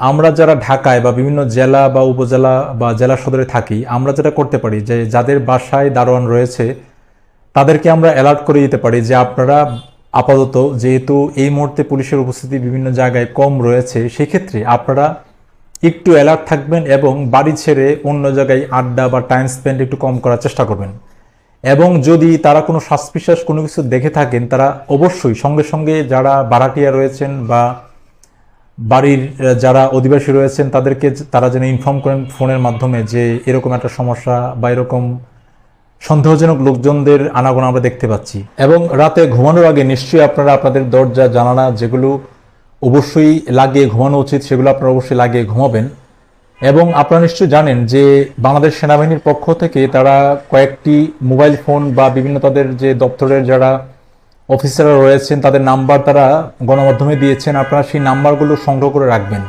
আমরা যারা ঢাকায় বা বিভিন্ন জেলা বা উপজেলা বা জেলা সদরে থাকি, আমরা যেটা করতে পারি যে যাদের বাসায় দারোয়ান রয়েছে তাদেরকে আমরা অ্যালার্ট করে দিতে পারি যে আপনারা আপাতত, যেহেতু এই মুহূর্তে পুলিশের উপস্থিতি বিভিন্ন জায়গায় কম রয়েছে, সেক্ষেত্রে আপনারা একটু অ্যালার্ট থাকবেন এবং বাড়ি ছেড়ে অন্য জায়গায় আড্ডা বা টাইম স্পেন্ড একটু কম করার চেষ্টা করবেন। এবং যদি তারা কোনো সাসপিশাস কোনো কিছু দেখে থাকেন, তারা অবশ্যই সঙ্গে সঙ্গে যারা ভাড়াটিয়া রয়েছেন বা বাড়ির যারা অধিবাসী রয়েছেন তাদেরকে তারা যেন ইনফর্ম করেন ফোনের মাধ্যমে যে এরকম একটা সমস্যা বা এরকম সন্দেহজনক লোকজনদের আনাগোনা আমরা দেখতে পাচ্ছি। এবং রাতে ঘুমানোর আগে নিশ্চয়ই আপনারা আপনাদের দরজা জানালা যেগুলো অবশ্যই লাগিয়ে ঘুমানো উচিত সেগুলো আপনারা অবশ্যই লাগিয়ে ঘুমাবেন। এবং আপনারা নিশ্চয়ই জানেন যে বাংলাদেশ সেনাবাহিনীর পক্ষ থেকে তারা কয়েকটি মোবাইল ফোন বা বিভিন্ন তাদের যে দপ্তরের যারা অফিসাররা রয়েছেন তাদের নাম্বার তারা গণমাধ্যমে দিয়েছেন, আপনারা সেই নাম্বারগুলো সংগ্রহ করে রাখবেন।